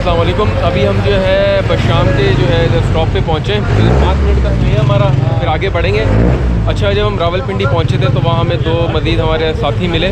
अस्सलाम वालेकुम। अभी हम जो है बशाम के जो है स्टॉप पे पहुँचे, 5 मिनट का है हमारा, फिर आगे बढ़ेंगे। अच्छा, जब हम रावलपिंडी पहुँचे थे तो वहाँ हमें 2 मज़ीद हमारे साथी मिले,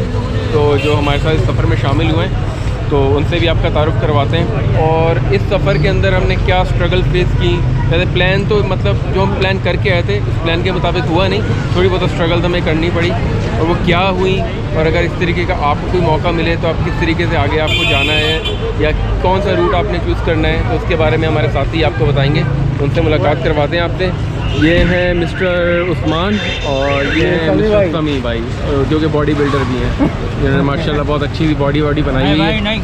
तो जो हमारे साथ इस सफ़र में शामिल हुए हैं, तो उनसे भी आपका तारुफ़ करवाते हैं। और इस सफ़र के अंदर हमने क्या स्ट्रगल फेस की। जैसे प्लान तो मतलब जो हम प्लान करके आए थे उस प्लान के मुताबिक हुआ नहीं, थोड़ी बहुत स्ट्रगल तो हमें करनी पड़ी, और वो क्या हुई, और अगर इस तरीके का आपको कोई मौका मिले तो आप किस तरीके से आगे आपको जाना है या कौन सा रूट आपने चूज़ करना है, तो उसके बारे में हमारे साथी आपको बताएंगे। उनसे मुलाकात करवाते हैं आपसे। ये हैं मिस्टर उस्मान और ये हैं मिस्टर समी भाई, जो कि बॉडी बिल्डर भी हैं, जिन्होंने माशाल्लाह बहुत अच्छी बॉडी बनाई हुई है।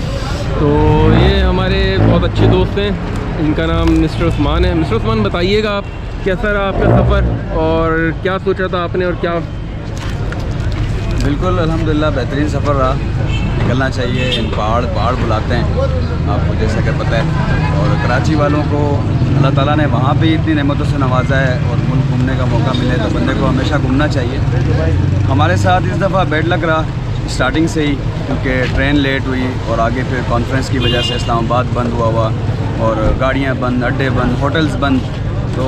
तो ये हमारे बहुत अच्छे दोस्त हैं, इनका नाम मिस्टर उस्मान है। मिस्टर उस्मान, बताइएगा आप कैसा रहा आपका सफ़र और क्या सोचा था आपने और क्या? बिल्कुल अल्हम्दुलिल्लाह बेहतरीन सफ़र रहा। निकलना चाहिए, इन पहाड़ बुलाते हैं आपको, जैसा कि पता है। और कराची वालों को अल्लाह ताला ने वहाँ भी इतनी नेमतों से नवाजा है, और मुल्क घूमने का मौका मिले तो बंदे को हमेशा घूमना चाहिए। हमारे साथ इस दफ़ा बैड लक रहा स्टार्टिंग से ही, क्योंकि ट्रेन लेट हुई और आगे फिर कॉन्फ्रेंस की वजह से इस्लामाबाद बंद हुआ और गाड़ियाँ बंद, अड्डे बंद, होटल्स बंद। तो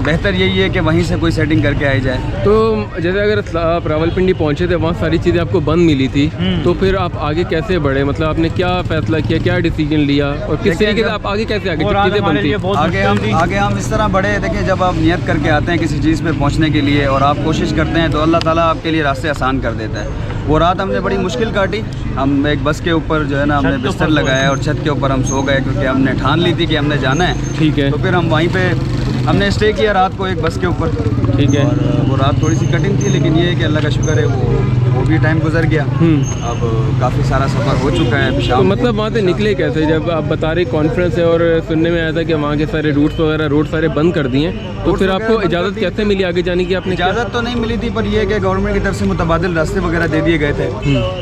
बेहतर यही है कि वहीं से कोई सेटिंग करके आई जाए। तो जैसे अगर आप रावलपिंडी पहुंचे थे, वहाँ सारी चीज़ें आपको बंद मिली थी, तो फिर आप आगे कैसे बढ़े? मतलब आपने क्या फ़ैसला किया, क्या डिसीजन लिया, और किस तरीके से आप आगे कैसे आगे चीज़ें बनती? आगे हम इस तरह बढ़े। देखिए, जब आप नियत करके आते हैं किसी चीज़ पे पहुंचने के लिए और आप कोशिश करते हैं, तो अल्लाह ताला आपके लिए रास्ते आसान कर देता है। वो रात हमने बड़ी मुश्किल काटी। हम एक बस के ऊपर जो है ना, हमने बिस्तर लगाया और छत के ऊपर हम सो गए, क्योंकि हमने ठान ली थी कि हमने जाना है। ठीक है। तो फिर हम वहीं पे हमने स्टे किया रात को एक बस के ऊपर। ठीक है। और वो रात थोड़ी सी कठिन थी, लेकिन ये है कि अल्लाह का शुक्र है वो भी टाइम गुजर गया। अब काफ़ी सारा सफ़र हो चुका है। तो मतलब वहाँ से निकले कैसे? जब आप बता रहे कॉन्फ्रेंस है और सुनने में आया था कि वहाँ के सारे रूट्स वगैरह रोड सारे बंद कर दिए, तो फिर आपको इजाज़त कैसे मिली आगे जाने की? आपने इजाज़त तो नहीं मिली थी, पर यह कि गवर्नमेंट की तरफ से मुतबादिल रास्ते वगैरह दे दिए गए थे,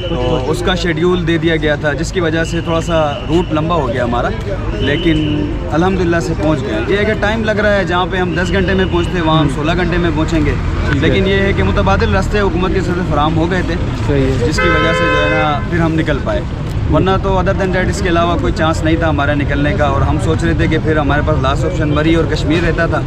तो उसका शेड्यूल दे दिया गया था, जिसकी वजह से थोड़ा सा रूट लंबा हो गया हमारा, लेकिन अल्हम्दुलिल्लाह से पहुँच गए। ये है कि टाइम लग रहा है, जहाँ पे हम 10 घंटे में पहुँचते वहाँ हम 16 घंटे में पहुँचेंगे, लेकिन ये है कि मुतबादिल रास्ते हुकूमत की तरफ से फराहम हो गए थे। सही है। जिसकी वजह से जो है ना फिर हम निकल पाए, वरना तो अदर दैन डैट इसके अलावा कोई चांस नहीं था हमारे निकलने का। और हम सोच रहे थे कि फिर हमारे पास लास्ट ऑप्शन मरी और कश्मीर रहता था,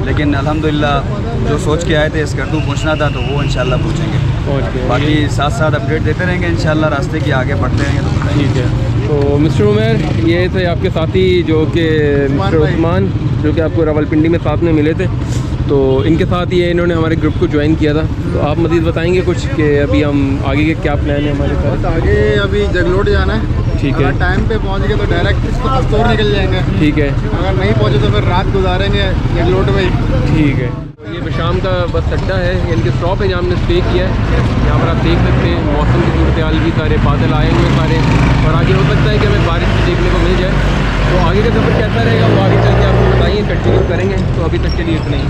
लेकिन अल्हम्दुलिल्लाह जो सोच के आए थे स्कर्दू पहुंचना था, तो वो इंशाल्लाह पहुंचेंगे। बाकी साथ साथ अपडेट देते रहेंगे इंशाल्लाह, रास्ते की आगे बढ़ते रहेंगे। तो ठीक है। तो मिस्टर उमर, ये थे आपके साथी जो कि मिस्टर उस्मान, जो कि आपको रावलपिंडी में साथ में मिले थे। तो इनके साथ ये इन्होंने हमारे ग्रुप को ज्वाइन किया था। तो आप मज़ीद बताएंगे कुछ कि अभी हम आगे के क्या प्लान है हमारे साथ? आगे अभी जगलोट जाना है। ठीक है। अगर टाइम पे पहुंच गए तो डायरेक्ट पस्तौर निकल जाएंगे। ठीक है। अगर नहीं पहुंचे तो फिर रात गुजारेंगे जगलोट में ही। ठीक है। ये बशाम का बस अड्डा है, इनके स्टॉप है जहाँ हमने स्टे किया है। यहाँ पर आप देख सकते हैं मौसम की सूरत हाल भी, सारे बादल आए हुए सारे, और आगे हो सकता है कि हमें बारिश भी देखने को मिल जाए। तो आगे का सफ़र कैसा रहेगा वो आगे चल के आपको बताइए, कंटिन्यू करेंगे। तो अभी तक के लिए इतना ही।